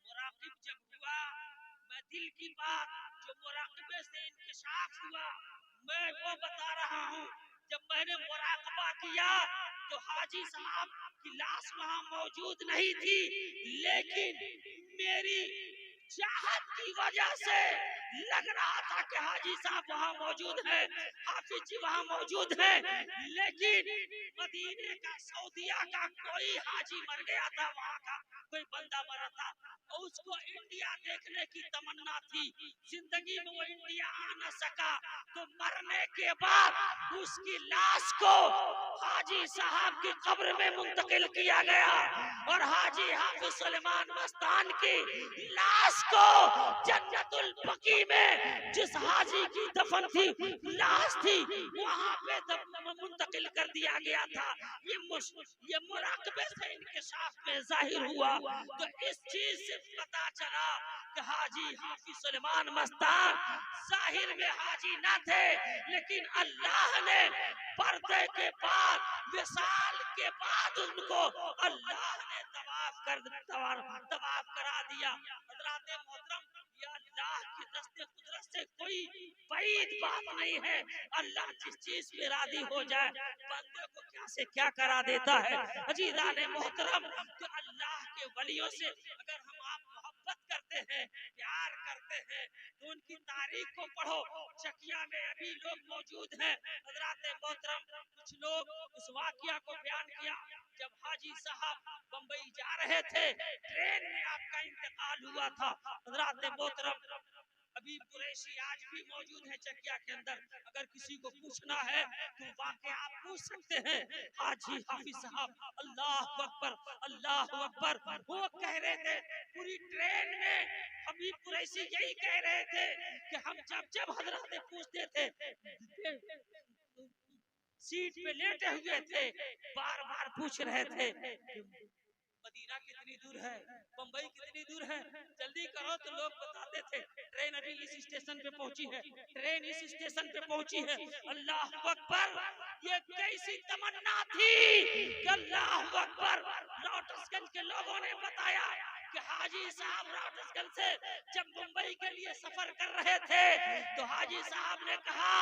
मुराकिब जब हुआ, मैं दिल की बात जो मुराकबे से इंकिशाफ हुआ मैं वो बता रहा हूँ। जब मैंने मुराकबा किया तो हाजी साहब की लाश वहाँ मौजूद नहीं थी, लेकिन मेरी चाहत की वजह से लग रहा था कि हाजी साहब वहाँ मौजूद हैं, हाफिज जी वहाँ मौजूद हैं। लेकिन मदीने का सऊदिया का कोई हाजी मर गया था, वहाँ का कोई बंदा मरा था और उसको इंडिया देखने की तमन्ना थी। जिंदगी में वो इंडिया आ न सका। तो मरने के बाद उसकी लाश को हाजी साहब की कब्र में मुंतकिल किया गया और हाजी हाफिज सुलेमान मस्तान की लाश को जन्नतुल बकी में जिस हाजी की दफन थी लाश थी वहां पे मुंतकिल कर दिया गया था। ये मुराकबे से इनके साथ में जाहिर हुआ। तो इस चीज से पता चला कि हाजी हाफिज सुलेमान मस्तान जाहिर में हाजी ना थे, लेकिन अल्लाह ने पर्दे के बाद विसाल के बाद उनको अल्लाह ने तवाफ करा दिया। हज़रात मोहतरम, ये अल्लाह की दस्ते कुदरत से कोई बैद बात नहीं है। अल्लाह जिस चीज पे राजी हो जाए बंदे को क्या से क्या करा देता है। अजीज़ान मोहतरम, तो अल्लाह के वलियों से अगर हम आप मोहब्बत करते हैं, प्यार करते हैं, तो उनकी तारीख को पढ़ो। चकिया में अभी लोग मौजूद हैं। हज़रात मोहतरम, कुछ लोग उस वाकया को बयान किया जब हाजी साहब बंबई जा रहे थे, ट्रेन में आपका इंतकाल हुआ था। हज़रात मोहतरम, अभी कुरैशी आज भी मौजूद है चकिया के अंदर। अगर किसी को पूछना है तो वाकया आप पूछ सकते हैं। हाजी हाफिज साहब अल्लाह अकबर अल्लाह अकबर वो कह रहे थे पूरी ट्रेन में। अभी कुरैशी यही कह रहे थे कि हम जब हजरत पूछते थे सीट पे लेटे हुए थे, बार बार पूछ रहे थे मदीना कितनी दूर है, बंबई कितनी दूर है, जल्दी करो। तो लोग बताते थे ट्रेन अभी इस स्टेशन पे पहुंची है, ट्रेन इस स्टेशन पे पहुंची है। अल्लाह अकबर, ये कैसी तमन्ना थी कि अल्लाह अकबर। लॉटसगंज के लोगों ने बताया कि हाजी साहब लॉटसगंज से जब मुंबई के लिए सफर कर रहे थे तो हाजी साहब ने कहा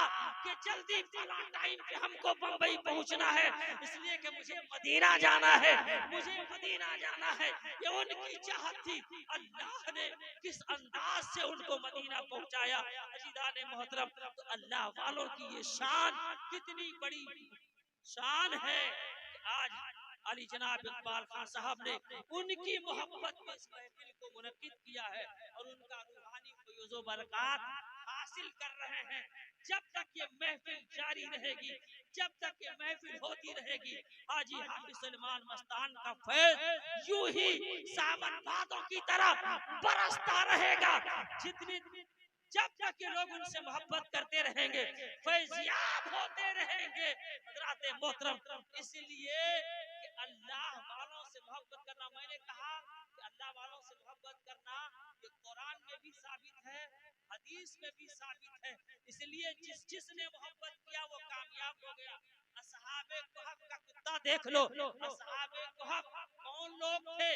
कि जल्दी फला टाइम पे हमको बंबई पहुंचना है, इसलिए कि मुझे मदीना जाना है, मुझे मदीना जाना है। ये उनकी चाहत थी। अल्लाह ने किस अंदाज से उनको मदीना पहुंचाया। अजीज़ान मोहतरम, तो अल्लाह वालों की ये शान कितनी बड़ी शान है। आज अली जनाब इकबाल खान साहब ने उनकी मोहब्बत में इस महफिल को मुनक्किद किया है और उनका रूहानी फैज़ो बरक़ात हासिल कर रहे हैं। जब तक ये महफिल जारी रहेगी, जब तक ये महफिल होती रहेगी, हाजी हाफिज सुलेमान मस्तान का फैज़ यूं ही सावन भादों की तरह बरसता रहेगा। जब तक ये लोग उनसे मोहब्बत करते रहेंगे, फैज़याब होते रहेंगे। हज़रात मोहतरम, इसलिए कि अल्लाह वालों से मोहब्बत करना, मैंने कहा कि अल्लाह वालों से मोहब्बत करना ये कुरान में भी साबित है, हदीस में भी साबित है। इसलिए जिसने मोहब्बत किया वो कामयाब हो गया। असहाबे कहफ का कुत्ता देख लो। असहाबे कहफ कौन लोग थे?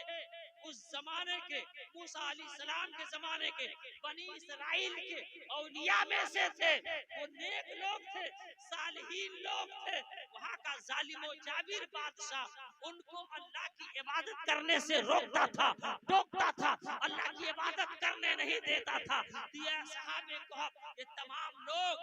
उस जमाने के मूसा अलैहिस्सलाम के जमाने के बनी इस्राइल के औलिया में से थे। वो नेक लोग थे, सालिहीन लोग थे। वहाँ का जालिम जाबिर बादशाह उनको अल्लाह की इबादत करने से रोकता था, टोकता था, अल्लाह की इबादत करने नहीं देता था। ये असहाबे कहफ, ये तमाम लोग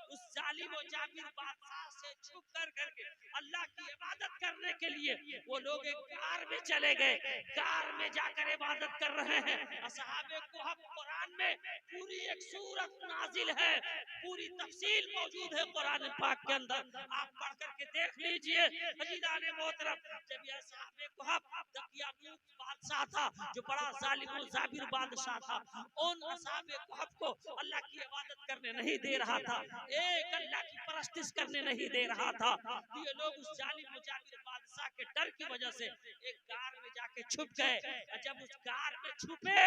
उस जालिम जाबिर बादशाह से छुप कर करके अल्लाह की इबादत करने के लिए वो लोग एक कार में चले गए, कार में जाकर इबादत कर रहे हैं। असहाबे कहफ कुरान में पूरी एक सूरत नाजिल है, पूरी तफसील मौजूद है कुरान पाक के अंदर, आप पढ़ करके देख लीजिए। अजीज़ान मोहतरम, जब ये असहाबे कहफ दकियानूस बादशाह था जो बड़ा जालिम जाबिर बादशाह था, उन असहाबे कहफ को अल्लाह की इबादत करने नहीं दे रहा था, एक अल्लाह की परस्तिश करने नहीं दे रहा था। ये लोग उस जालिम जाबिर बादशाह के डर की वजह से एक कार में जाके छुप गए। जब उस कार में छुपे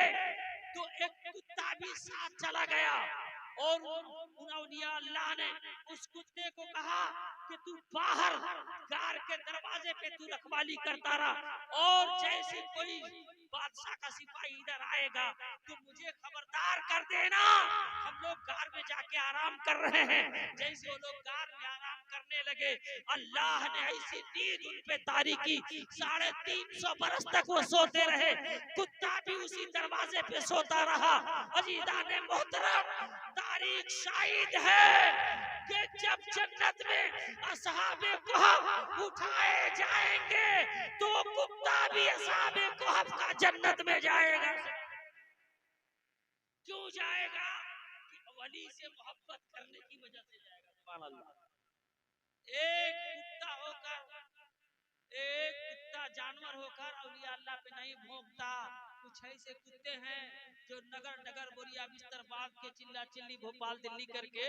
तो एक कुत्ता भी साथ चला गया और अल्लाह ने उस कुत्ते को कहा कि तू बाहर कार के दरवाजे पे तू रखवाली करता रहा, और जैसे कोई बादशाह का सिपाही इधर आएगा तो मुझे खबरदार कर देना, हम लोग कार में जाके आराम कर रहे हैं। जैसे वो लोग कार में आराम करने लगे, अल्लाह ने ऐसी नींद उन पे तारी की, 350 बरस तक वो सोते रहे, कुत्ता भी उसी दरवाजे पे सोता रहा। अजीज़ान मोहतरम, तारीख शाहिद है कि जब जन्नत में असहाबे कहफ उठाए जाएंगे तो कुत्ता भी असहाबे कहफ का जन्नत में जाएगा। क्यों जाएगा? वली से मोहब्बत करने की वजह से जाएगा। सुभान अल्लाह। एक कुत्ता जानवर होकर औलिया अल्लाह पे नहीं भौंकता। कुछ ऐसे कुत्ते हैं जो नगर नगर बोरिया बिस्तर बांध के चिल्ला चिल्ली भोपाल दिल्ली करके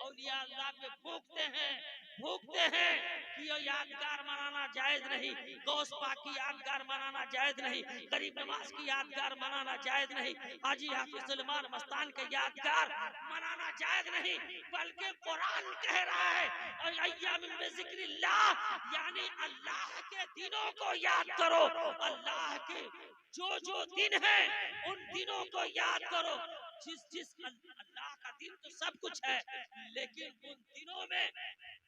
औलिया अल्लाह पे भौंकते हैं कि ये यादगार मनाना जायज नहीं, गौस पाक की यादगार मनाना जायज नहीं, गरीब नवाज की यादगार मनाना जायज नहीं, हाजी हाफिज सुलेमान मस्तान के यादगार मनाना जायज नहीं, बल्कि कुरान कह रहा है और अय्यामिन बिज़िक्रिल्लाह, यानी अल्लाह के दिनों को याद करो। अल्लाह के जो दिन है उन दिनों को याद करो। जिस अल्लाह का दिन तो सब कुछ है, लेकिन उन दिनों में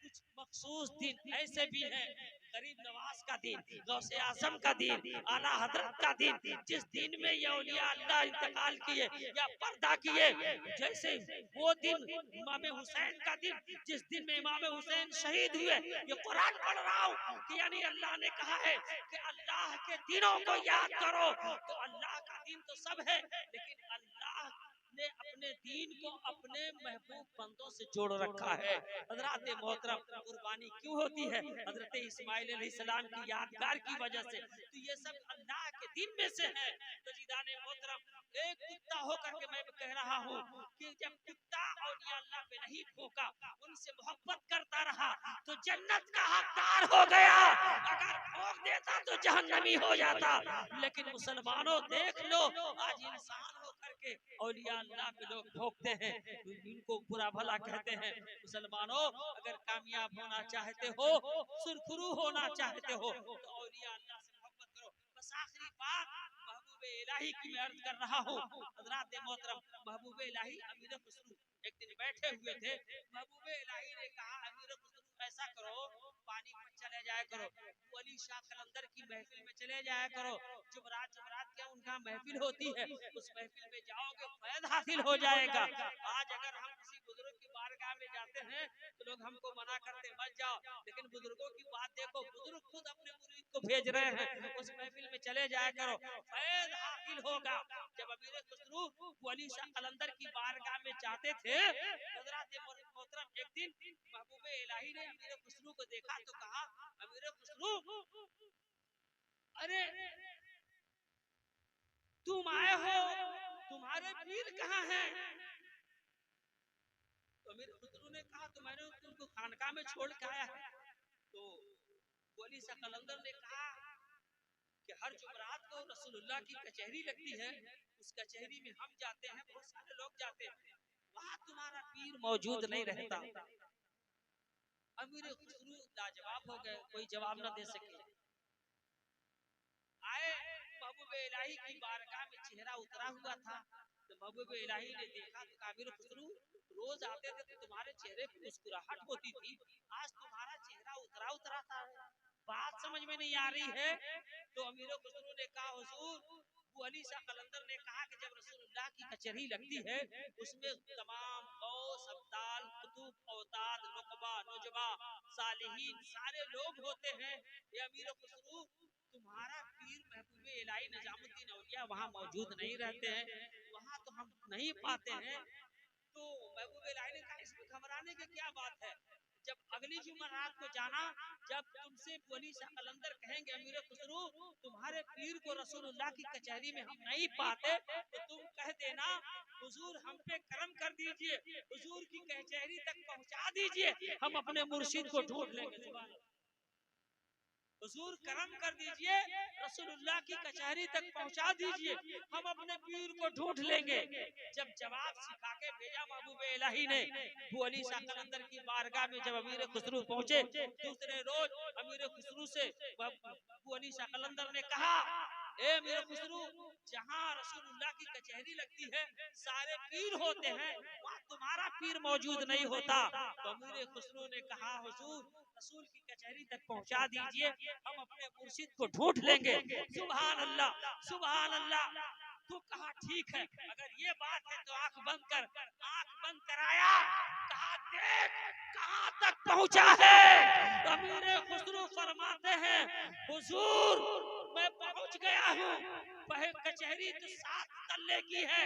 कुछ मखसूस दिन ऐसे भी हैं। गरीब नवाज का दिन, गौसे आजम का दिन, आला हजरत का दिन, जिस दिन में ये औलिया अल्लाह इंतकाल किए या पर्दा किए, जैसे वो दिन इमाम हुसैन का दिन, जिस दिन में इमाम हुसैन शहीद हुए। ये कुरान पढ़ रहा हूँ कि यानी अल्लाह ने कहा है कि अल्लाह के दिनों को याद करो। तो अल्लाह का दिन तो सब है, लेकिन अल्लाह ने अपने दीन को अपने महबूब बंदों से जोड़ रखा है। हजरत मोहतरम, कुर्बानी क्यों होती है? हजरत इस्माइल अलैहिस्सलाम की यादगार की वजह से। तो ये सब अल्लाह के दिन में से है। तो जीदाने मोहतरम, एक कुत्ता होकर के मैं कह रहा हूँ कि जब कुत्ता औलिया अल्लाह पे नहीं भौंका, उनसे मोहब्बत करता रहा, तो जन्नत का हकदार हो गया। अगर भौंक देता तो जहन्नमी हो जाता। लेकिन मुसलमानों देख लो, आज इंसान होकर के औलिया अल्लाह पे लोग भौंकते हैं, इनको बुरा भला कहते हैं। मुसलमानों, अगर कामयाब होना चाहते हो, सुरखरू होना चाहते हो, तो औलिया अल्लाह से मोहब्बत करो। बस आखिरी बात महबूबे इलाही की मैं अर्ज कर रहा हूँ। हजरात मोहतरम, महबूबे इलाही अमीर खुसरू एक दिन बैठे हुए थे। महबूबे इलाही ने कहा, अमीर खुसरू ऐसा करो, पानी पर चले जाया करो, वली शाह कलंदर की महफिल में चले जाया करो। जुमरात क्या उनका महफिल होती है, उस महफिल में जाओगे फैद हासिल हो जाएगा। आज अगर हम किसी बुजुर्ग की बारगाह में जाते हैं तो लोग हमको मना करते मत जाओ, लेकिन बुजुर्गों की बात देखो, बुजुर्ग खुद अपने मुरीद को भेज रहे हैं, उस महफिल में चले जाया करो, फैद हासिल होगा। जब अमीर खुसरू वली शाह कलंदर की बारगाह में जाते थे, हजरत मोहतरम एक दिन महबूबे इलाही ने अमीर खुसरू को देखा तो कहा, अमीर खुसरू, अरे तुम आए हो, तुम्हारे पीर कहाँ हैं? तो अमीर खुसरू ने कहा, तो मैंने तुमको खानकाह में छोड़ के आया है। तो वली शाह कलंदर ने कहा कि हर जुमरात को रसूलुल्लाह की कचहरी लगती है, उस कचहरी में हम जाते हैं, बहुत सारे लोग जाते हैं, वहां तुम्हारा पीर मौजूद नहीं रहता। अमीर खुसरू लाजवाब हो गए, कोई जवाब न दे सके। आए महबूब इलाही की बारगाह में चेहरा उतरा हुआ था, तो महबूब इलाही ने देखा तो अमीर खुसरू, रोज आते थे तो तुम्हारे चेहरे पे मुस्कुराहट होती थी, आज तुम्हारा चेहरा उतरा था, बात समझ में नहीं आ रही है। तो अमीर खुसरू ने कहा, हुजूर, वली शाह कलंदर ने कहा कि जब रसूलुल्लाह की कचहरी लगती है, उसमें तमाम गौस, अब्दाल, कुतुब, औताद, नुकबा, नुजबा, सालिहीन सारे लोग होते हैं। ये अमीर खुसरू, तुम्हारा पीर महबूबे इलाही निजामुद्दीन औलिया वहाँ मौजूद नहीं रहते हैं, वहाँ तो हम नहीं पाते हैं। तो महबूबे इलाही ने कहा, इसमें घबराने की क्या बात है, जब अगली जुमरात को जाना, जब तुमसे वली शाह कलंदर कहेंगे, अमीर खुसरू, तुम्हारे पीर को रसूलुल्लाह की कचहरी में हम नहीं पाते, तो तुम कह देना, हुजूर हम पे करम कर दीजिए, हुजूर की कचहरी तक पहुंचा दीजिए, हम अपने मुर्शिद को ढूंढ लेंगे। सुभान अल्लाह। हुजूर करम कर दीजिए, रसूलुल्लाह की कचहरी तक पहुंचा दीजिए, हम अपने पीर को ढूंढ लेंगे। जब जवाब सिखा के भेजा महबूबे इलाही ने, वली शाह कलंदर की बारगाह में जब अमीर खुसरू पहुंचे, दूसरे रोज अमीर खुसरू से वली शाह कलंदर ने कहा, ए अमीर खुसरू, जहाँ रसूलुल्लाह की कचहरी लगती है, सारे पीर होते हैं, वहाँ तुम्हारा पीर मौजूद नहीं होता। तो अमीर खुसरू ने कहा, हुजूर, रसूल की कचहरी तक पहुंचा दीजिए, हम अपने मुर्शिद को ढूंढ लेंगे। सुभान अल्लाह, सुभान अल्लाह। तो कहा, ठीक है, अगर ये बात है तो आंख बंद कराया, कहा, देख कहां तक पहुंचा है। अमीर खुसरू फरमाते हैं, हुजूर, मैं पहुंच गया हूँ। कचहरी तो 7 तल्ले की है,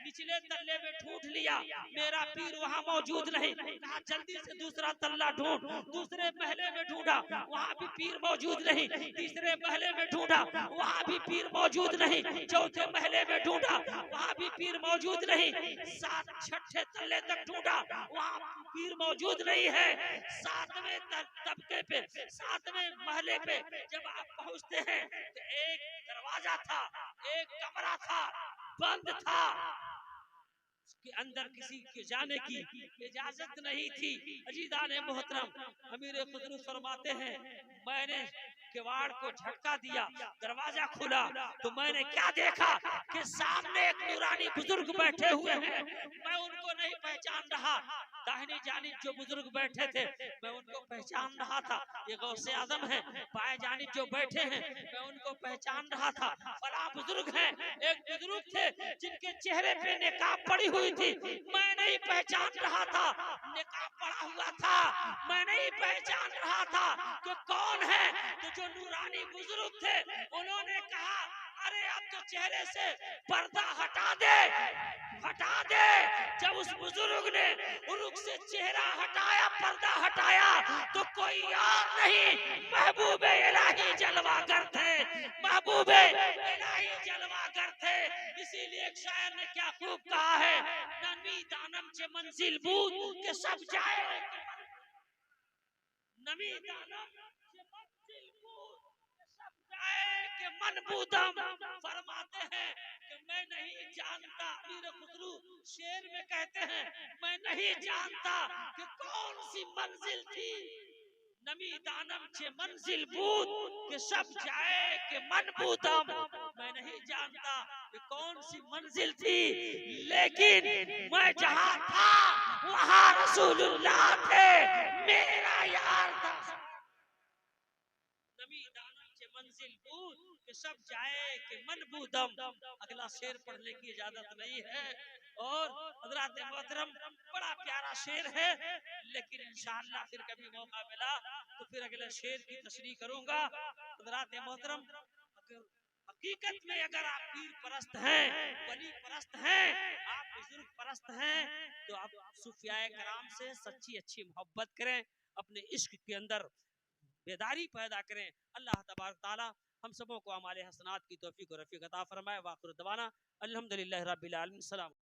निचले तल्ले में ढूंढ लिया, मेरा पीर वहाँ मौजूद नहीं। कहा जल्दी से दूसरा तल्ला ढूंढ। दूसरे महले में ढूंढा, वहाँ भी पीर मौजूद नहीं। तीसरे महले में ढूंढा, वहाँ भी पीर मौजूद नहीं। चौथे महले में ढूंढा, वहाँ भी पीर मौजूद नहीं। 6ठे तल्ले तक ढूंढा, वहाँ पीर मौजूद नहीं है। 7वें तबके पे, 7वें महले पे जब आप पहुंचते हैं तो एक दरवाजा था, एक कमरा था, बंद था, उसके अंदर किसी के जाने की इजाजत नहीं थी। अजीजान मोहतरम, अमीर खुसरू फरमाते हैं, मैंने किवाड़ को झटका दिया, दरवाजा खुला तो मैंने क्या देखा कि सामने एक नूरानी बुजुर्ग बैठे हुए हैं। मैं उनको नहीं पहचान रहा। दाहिनी जानिब जो बुजुर्ग बैठे थे मैं उनको पहचान रहा था, ये गौसे आजम है। बाएं जानिब जो बैठे हैं मैं उनको पहचान रहा था। फला बुजुर्ग हैं। एक बुजुर्ग थे जिनके चेहरे पे निकाब पड़ी हुई थी, मैं नहीं पहचान रहा था। निकाब पड़ा हुआ था, मैं नहीं पहचान रहा था कि कौन है। तो जो नूरानी बुजुर्ग थे उन्होंने कहा, अरे अब तो चेहरे से पर्दा हटा दे, हटा दे। जब उस बुजुर्ग ने रुख से चेहरा हटाया, पर्दा हटाया, तो कोई और नहीं, महबूबे इलाही जलवागर थे, महबूबे इलाही जलवागर थे। इसीलिए एक शायर ने क्या खूब कहा है, नमी दानम चे मंजिल बूद के सब जाए, नमी दानम चे मंजिल बूद के सब जाए के मन बूदम। फरमाते हैं कि मैं नहीं जानता, अमीर खुसरू शेर में कहते हैं, मैं नहीं जानता कि कौन सी मंजिल थी। नमी दानम छे मंजिल बूद के सब जाए के मन बूदम। मैं नहीं जानता कि कौन सी मंजिल थी, लेकिन मैं जहाँ था वहाँ रसूलुल्लाह थे, मेरा यार था। नमी दानम छे मंजिल बूद के सब जाए के मन बूदम। अगला शेर पढ़ने की इजाजत नहीं है। और हजरात मोहतरम, बड़ा प्यारा शेर है, लेकिन इंशाअल्लाह फिर कभी मौका मिला तो फिर अगले शेर की तशरीह करूंगा। हजरात मोहतरम, हकीकत में अगर आप पीर परस्त हैं, वली परस्त हैं, आप बुजुर्ग परस्त हैं, तो आप सूफियाए कराम से सच्ची अच्छी मोहब्बत करें, अपने इश्क के अंदर बेदारी पैदा करें। अल्लाह तबारक ताला हम सबों को अमाले हसनात की तौफीक और रफ़ीक अता फरमाए। वाखिर दवाना अल्हम्दुलिल्लाहि रब्बिल आलमीन। सलाम।